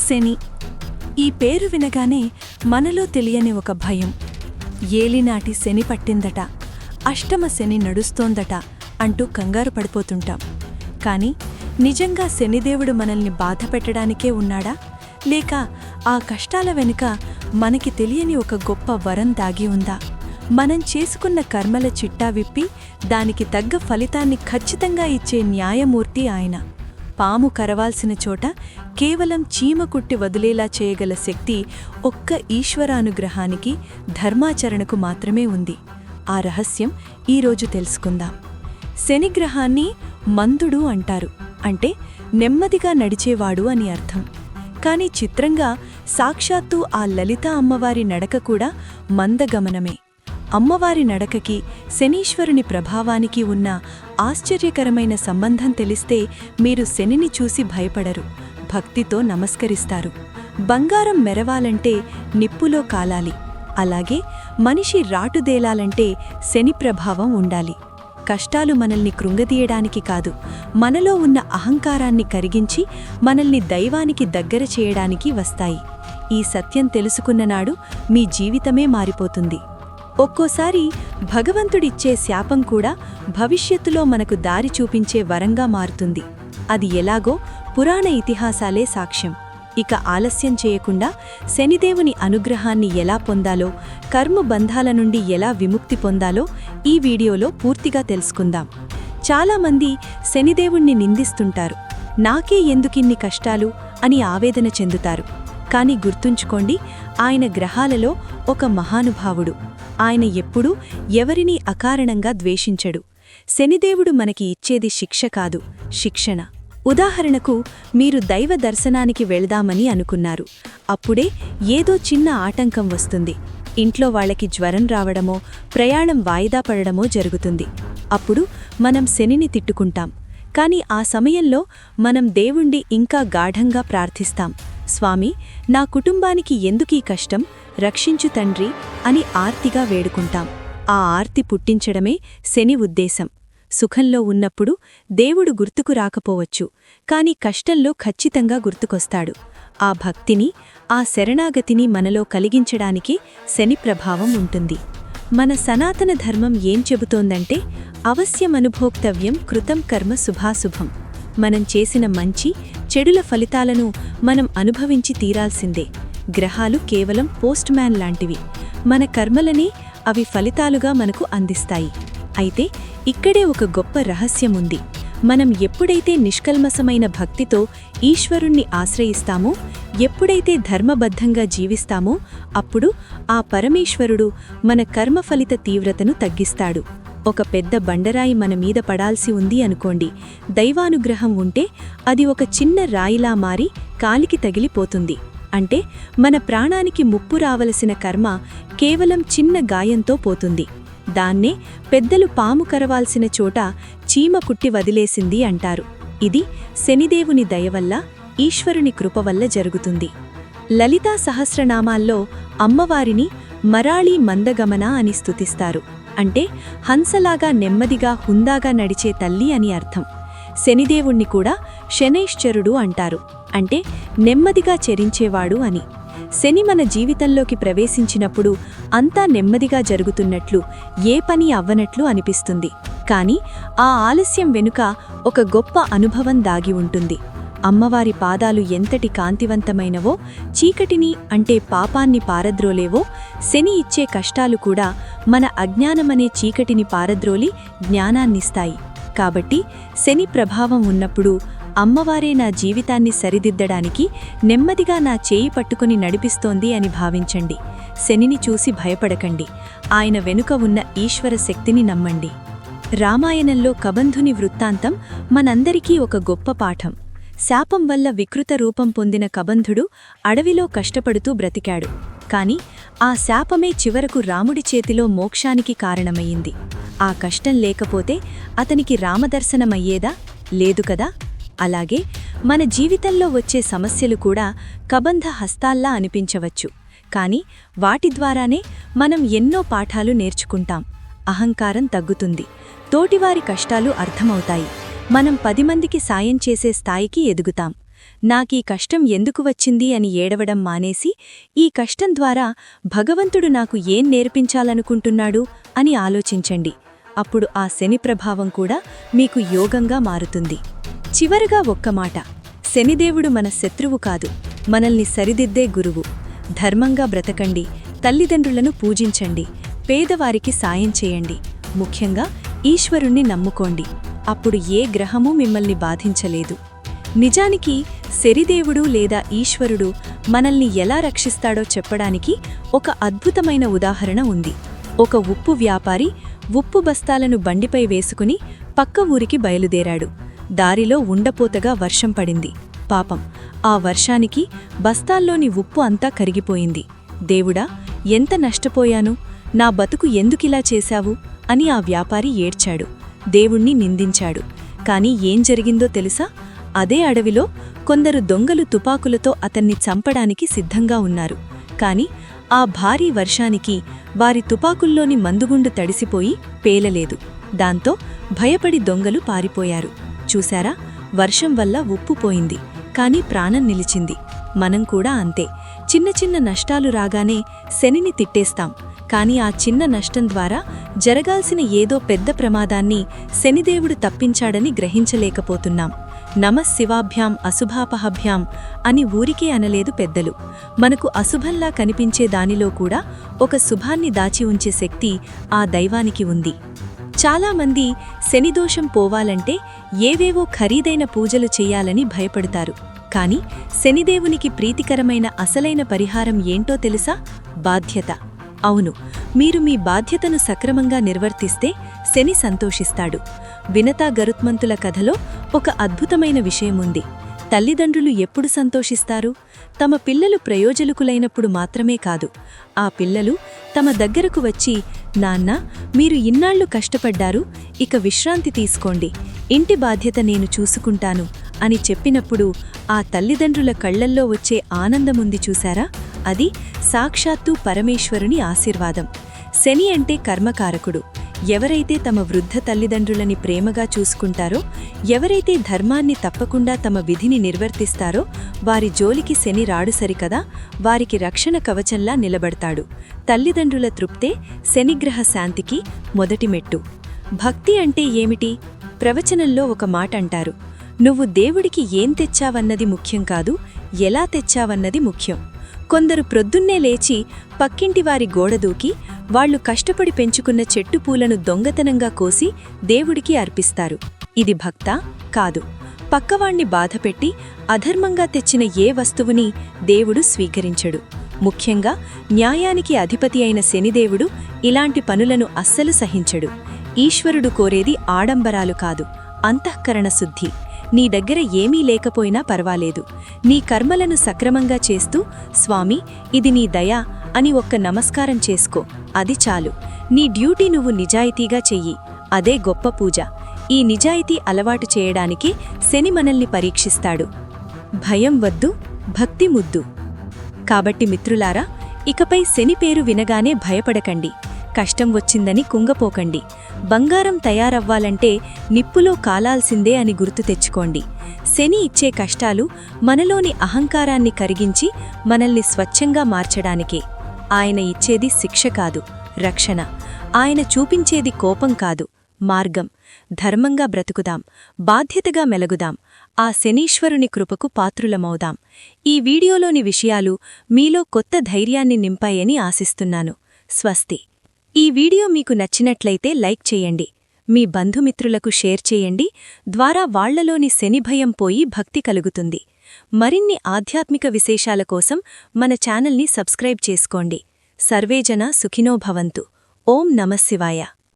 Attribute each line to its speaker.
Speaker 1: శని. ఈ పేరు వినగానే మనలో తెలియని ఒక భయం. ఏలినాటి శని పట్టిందట, అష్టమ శని నడుస్తోందట అంటూ కంగారు పడిపోతుంటాం. కాని నిజంగా శనిదేవుడు మనల్ని బాధపెట్టడానికే ఉన్నాడా, లేక ఆ కష్టాల వెనుక మనకి తెలియని ఒక గొప్ప వరం దాగి ఉందా? మనం చేసుకున్న కర్మల చిట్టా విప్పి దానికి తగ్గ ఫలితాన్ని ఖచ్చితంగా ఇచ్చే న్యాయమూర్తి ఆయన. పాము కరవాల్సిన చోట కేవలం చీమ కుట్టి వదిలేలా చేయగల శక్తి ఒక్క ఈశ్వరానుగ్రహానికి, ధర్మాచరణకు మాత్రమే ఉంది. ఆ రహస్యం ఈరోజు తెలుసుకుందాం. శనిగ్రహాన్ని మందుడు అంటారు, అంటే నెమ్మదిగా నడిచేవాడు అని అర్థం. కాని చిత్రంగా సాక్షాత్తు ఆ లలితా అమ్మవారి నడక కూడా మందగమనమే. అమ్మవారి నడకకి శనీశ్వరుని ప్రభావానికి ఉన్న ఆశ్చర్యకరమైన సంబంధం తెలిస్తే మీరు శనిని చూసి భయపడరు, భక్తితో నమస్కరిస్తారు. బంగారం మెరవాలంటే నిప్పులో కాలాలి, అలాగే మనిషి రాటుదేలాలంటే శని ప్రభావం ఉండాలి. కష్టాలు మనల్ని కృంగదీయడానికి కాదు, మనలో ఉన్న అహంకారాన్ని కరిగించి మనల్ని దైవానికి దగ్గర చేయడానికి వస్తాయి. ఈ సత్యం తెలుసుకున్ననాడు మీ జీవితమే మారిపోతుంది. ఒక్కోసారి భగవంతుడిచ్చే శాపం కూడా భవిష్యత్తులో మనకు దారి చూపించే వరంగా మారుతుంది. అది ఎలాగో పురాణ ఇతిహాసాలే సాక్ష్యం. ఇక ఆలస్యం చేయకుండా శనిదేవుని అనుగ్రహాన్ని ఎలా పొందాలో, కర్మబంధాల నుండి ఎలా విముక్తి పొందాలో ఈ వీడియోలో పూర్తిగా తెలుసుకుందాం. చాలామంది శనిదేవుణ్ణి నిందిస్తుంటారు, నాకే ఎందుకిన్ని కష్టాలు అని ఆవేదన చెందుతారు. కాని గుర్తుంచుకోండి, ఆయన గ్రహాలలో ఒక మహానుభావుడు. ఆయన ఎప్పుడూ ఎవరినీ అకారణంగా ద్వేషించడు. శనిదేవుడు మనకి ఇచ్చేది శిక్ష కాదు, శిక్షణ. ఉదాహరణకు, మీరు దైవ దర్శనానికి వెళ్దామని అనుకున్నారు. అప్పుడే ఏదో చిన్న ఆటంకం వస్తుంది. ఇంట్లో వాళ్ళకి జ్వరం రావడమో, ప్రయాణం వాయిదా పడడమో జరుగుతుంది. అప్పుడు మనం శనిని తిట్టుకుంటాం. కాని ఆ సమయంలో మనం దేవుణ్ణి ఇంకా గాఢంగా ప్రార్థిస్తాం. స్వామి, నా కుటుంబానికి ఎందుకీ కష్టం, రక్షించు తండ్రి అని ఆర్తిగా వేడుకుంటాం. ఆ ఆర్తి పుట్టించడమే శని ఉద్దేశం. సుఖంలో ఉన్నప్పుడు దేవుడు గుర్తుకు రాకపోవచ్చు, కాని కష్టంలో ఖచ్చితంగా గుర్తుకొస్తాడు. ఆ భక్తిని, ఆ శరణాగతిని మనలో కలిగించడానికి శని ప్రభావం ఉంటుంది. మన సనాతన ధర్మం ఏం చెబుతోందంటే, అవశ్యమనుభోక్తవ్యం కృతం కర్మ శుభాశుభం. మనం చేసిన మంచి చెడుల ఫలితాలను మనం అనుభవించి తీరాల్సిందే. గ్రహాలు కేవలం పోస్ట్ మ్యాన్ లాంటివి. మన కర్మలని అవి ఫలితాలుగా మనకు అందిస్తాయి. అయితే ఇక్కడే ఒక గొప్ప రహస్యముంది. మనం ఎప్పుడైతే నిష్కల్మసమైన భక్తితో ఈశ్వరుణ్ణి ఆశ్రయిస్తామో, ఎప్పుడైతే ధర్మబద్ధంగా జీవిస్తామో, అప్పుడు ఆ పరమేశ్వరుడు మన కర్మఫలిత తీవ్రతను తగ్గిస్తాడు. ఒక పెద్ద బండరాయి మన మీద పడాల్సి ఉంది అనుకోండి, దైవానుగ్రహం ఉంటే అది ఒక చిన్న రాయిలా మారి కాలికి తగిలిపోతుంది. అంటే మన ప్రాణానికి ముప్పు రావలసిన కర్మ కేవలం చిన్న గాయంతో పోతుంది. దాన్నే పెద్దలు పాము కరవాల్సిన చోట చీమ కుట్టి వదిలేసింది అంటారు. ఇది శనిదేవుని దయవల్ల, ఈశ్వరుని కృపవల్ల జరుగుతుంది. లలితా సహస్రనామాల్లో అమ్మవారిని మరాళీ మందగమన అని స్తుతిస్తారు. అంటే హంసలాగా నెమ్మదిగా హుందాగా నడిచే తల్లి అని అర్థం. శనిదేవుణ్ణి కూడా శనైశ్చరుడు అంటారు, అంటే నెమ్మదిగా చెరించేవాడు అని. శని మన జీవితంలోకి ప్రవేశించినప్పుడు అంతా నెమ్మదిగా జరుగుతున్నట్లు, ఏ పని అవ్వనట్లు అనిపిస్తుంది. కాని ఆ ఆలస్యం వెనుక ఒక గొప్ప అనుభవం దాగి ఉంటుంది. అమ్మవారి పాదాలు ఎంతటి కాంతివంతమైనవో, చీకటిని అంటే పాపాన్ని పారద్రోలేవో, శని ఇచ్చే కష్టాలు కూడా మన అజ్ఞానమనే చీకటిని పారద్రోలి జ్ఞానాన్నిస్తాయి. కాబట్టి శని ప్రభావం ఉన్నప్పుడు అమ్మవారే నా జీవితాన్ని సరిదిద్దడానికి నెమ్మదిగా నా చేయి పట్టుకుని నడిపిస్తోంది అని భావించండి. శనిని చూసి భయపడకండి, ఆయన వెనుక ఉన్న ఈశ్వర శక్తిని నమ్మండి. రామాయణంలో కబంధుని వృత్తాంతం మనందరికీ ఒక గొప్ప పాఠం. శాపం వల్ల వికృత రూపం పొందిన కబంధుడు అడవిలో కష్టపడుతూ బ్రతికాడు. కాని ఆ శాపమే చివరకు రాముడి చేతిలో మోక్షానికి కారణమయ్యింది. ఆ కష్టం లేకపోతే అతనికి రామదర్శనమయ్యేదా? లేదు కదా. అలాగే మన జీవితంలో వచ్చే సమస్యలు కూడా కబంధ హస్తాల్లా అనిపించవచ్చు. కాని వాటి ద్వారానే మనం ఎన్నో పాఠాలు నేర్చుకుంటాం. అహంకారం తగ్గుతుంది, తోటివారి కష్టాలు అర్థమవుతాయి, మనం 10 మందికి సాయం చేసే స్థాయికి ఎదుగుతాం. నాకీ కష్టం ఎందుకు వచ్చింది అని ఏడవడం మానేసి ఈ కష్టం ద్వారా భగవంతుడు నాకు ఏం నేర్పించాలనుకుంటున్నాడు అని ఆలోచించండి. అప్పుడు ఆ శని ప్రభావం కూడా మీకు యోగంగా మారుతుంది. చివరగా ఒక్క మాట, శనిదేవుడు మన శత్రువు కాదు, మనల్ని సరిదిద్దే గురువు. ధర్మంగా బ్రతకండి, తల్లిదండ్రులను పూజించండి, పేదవారికి సాయం చేయండి, ముఖ్యంగా ఈశ్వరుణ్ణి నమ్ముకోండి. అప్పుడు ఏ గ్రహమూ మిమ్మల్ని బాధించలేదు. నిజానికి శనిదేవుడు లేదా ఈశ్వరుడు మనల్ని ఎలా రక్షిస్తాడో చెప్పడానికి ఒక అద్భుతమైన ఉదాహరణ ఉంది. ఒక ఉప్పు వ్యాపారి ఉప్పు బస్తాలను బండిపై వేసుకుని పక్క ఊరికి బయలుదేరాడు. దారిలో ఉండపోతగా వర్షం పడింది. పాపం, ఆ వర్షానికి బస్తాల్లోని ఉప్పు అంతా కరిగిపోయింది. దేవుడా, ఎంత నష్టపోయాను, నా బతుకు ఎందుకిలా చేశావు అని ఆ వ్యాపారి ఏడ్చాడు, దేవుణ్ణి నిందించాడు. కాని ఏం జరిగిందో తెలుసా? అదే అడవిలో కొందరు దొంగలు తుపాకులతో అతన్ని చంపడానికి సిద్ధంగా ఉన్నారు. కాని ఆ భారీ వర్షానికి వారి తుపాకుల్లోని మందుగుండు తడిసిపోయి పేలలేదు. దాంతో భయపడి దొంగలు పారిపోయారు. చూశారా, వర్షం వల్ల ఉప్పు పోయింది, కాని ప్రాణం నిలిచింది. మనం కూడా అంతే, చిన్న చిన్న నష్టాలు రాగానే శనిని తిట్టేస్తాం. కాని ఆ చిన్న నష్టం ద్వారా జరగాల్సిన ఏదో పెద్ద ప్రమాదాన్ని శనిదేవుడు తప్పించాడని గ్రహించలేకపోతున్నాం. నమఃశివాభ్యాం అశుభాపహభ్యాం అని ఊరికే అనలేదు పెద్దలు. మనకు అశుభంలా కనిపించే దానిలో కూడా ఒక శుభాన్ని దాచి ఉంచే శక్తి ఆ దైవానికి ఉంది. చాలామంది శనిదోషం పోవాలంటే ఏవేవో ఖరీదైన పూజలు చెయ్యాలని భయపడతారు. కాని శనిదేవునికి ప్రీతికరమైన అసలైన పరిహారం ఏంటో తెలుసా? బాధ్యత. అవును, మీరు మీ బాధ్యతను సక్రమంగా నిర్వర్తిస్తే శని సంతోషిస్తాడు. వినతా గరుత్మంతుల కథలో ఒక అద్భుతమైన విషయముంది. తల్లిదండ్రులు ఎప్పుడు సంతోషిస్తారు? తమ పిల్లలు ప్రయోజకులైనప్పుడు మాత్రమే కాదు. ఆ పిల్లలు తమ దగ్గరకు వచ్చి, నాన్నా, మీరు ఇన్నాళ్లు కష్టపడ్డారు, ఇక విశ్రాంతి తీసుకోండి, ఇంటి బాధ్యత నేను చూసుకుంటాను అని చెప్పినప్పుడు ఆ తల్లిదండ్రుల కళ్లల్లో వచ్చే ఆనందముంది చూశారా? అది సాక్షాత్తు పరమేశ్వరుని ఆశీర్వాదం. శని అంటే కర్మకారకుడు. ఎవరైతే తమ వృద్ధ తల్లిదండ్రులని ప్రేమగా చూసుకుంటారో, ఎవరైతే ధర్మాన్ని తప్పకుండా తమ విధిని నిర్వర్తిస్తారో వారి జోలికి శని రాడు సరికదా, వారికి రక్షణ కవచంలా నిలబడతాడు. తల్లిదండ్రుల తృప్తే శనిగ్రహ శాంతికి మొదటి మెట్టు. భక్తి అంటే ఏమిటి? ప్రవచనంలో ఒక మాట అంటారు, నువ్వు దేవుడికి ఏం తెచ్చావన్నది ముఖ్యం కాదు, ఎలా తెచ్చావన్నది ముఖ్యం. కొందరు ప్రొద్దున్నే లేచి పక్కింటివారి గోడదూకి వాళ్లు కష్టపడి పెంచుకున్న చెట్టు పూలను దొంగతనంగా కోసి దేవుడికి అర్పిస్తారు. ఇది భక్తా? కాదు. పక్కవాణ్ణి బాధపెట్టి అధర్మంగా తెచ్చిన ఏ వస్తువుని దేవుడు స్వీకరించడు. ముఖ్యంగా న్యాయానికి అధిపతి అయిన శనిదేవుడు ఇలాంటి పనులను అస్సలు సహించడు. ఈశ్వరుడు కోరేది ఆడంబరాలు కాదు, అంతఃకరణ శుద్ధి. నీ దగ్గర ఏమీ లేకపోయినా పర్వాలేదు, నీ కర్మలను సక్రమంగా చేస్తూ స్వామి, ఇది నీ దయ అని ఒక్క నమస్కారం చేసుకో, అది చాలు. నీ డ్యూటీ నువ్వు నిజాయితీగా చెయ్యి, అదే గొప్ప పూజ. ఈ నిజాయితీ అలవాటు చేయడానికి శని మనల్ని పరీక్షిస్తాడు. భయం వద్దు, భక్తి ముద్దు. కాబట్టి మిత్రులారా, ఇకపై శని పేరు వినగానే భయపడకండి, కష్టం వచ్చిందని కుంగపోకండి. బంగారం తయారవ్వాలంటే నిప్పులో కాలాల్సిందే అని గుర్తు తెచ్చుకోండి. శని ఇచ్చే కష్టాలు మనలోని అహంకారాన్ని కరిగించి మనల్ని స్వచ్ఛంగా మార్చడానికే. ఆయన ఇచ్చేది శిక్ష కాదు, రక్షణ. ఆయన చూపించేది కోపం కాదు, మార్గం. ధర్మంగా బ్రతుకుదాం, బాధ్యతగా మెలగుదాం, ఆ శనీశ్వరుని కృపకు పాత్రులమవుదాం. ఈ వీడియోలోని విషయాలు మీలో కొత్త ధైర్యాన్ని నింపాయని ఆశిస్తున్నాను. స్వస్తి. ఈ వీడియో మీకు నచ్చినట్లయితే లైక్ చేయండి, మీ బంధుమిత్రులకు షేర్ చేయండి, ద్వారా వాళ్లలోని శని భయం పోయి భక్తి కలుగుతుంది. మరిన్ని ఆధ్యాత్మిక విశేషాల కోసం మన ఛానల్ని సబ్స్క్రైబ్ చేసుకోండి. సర్వేజన సుఖినో భవంతు. ఓం నమఃశివాయ.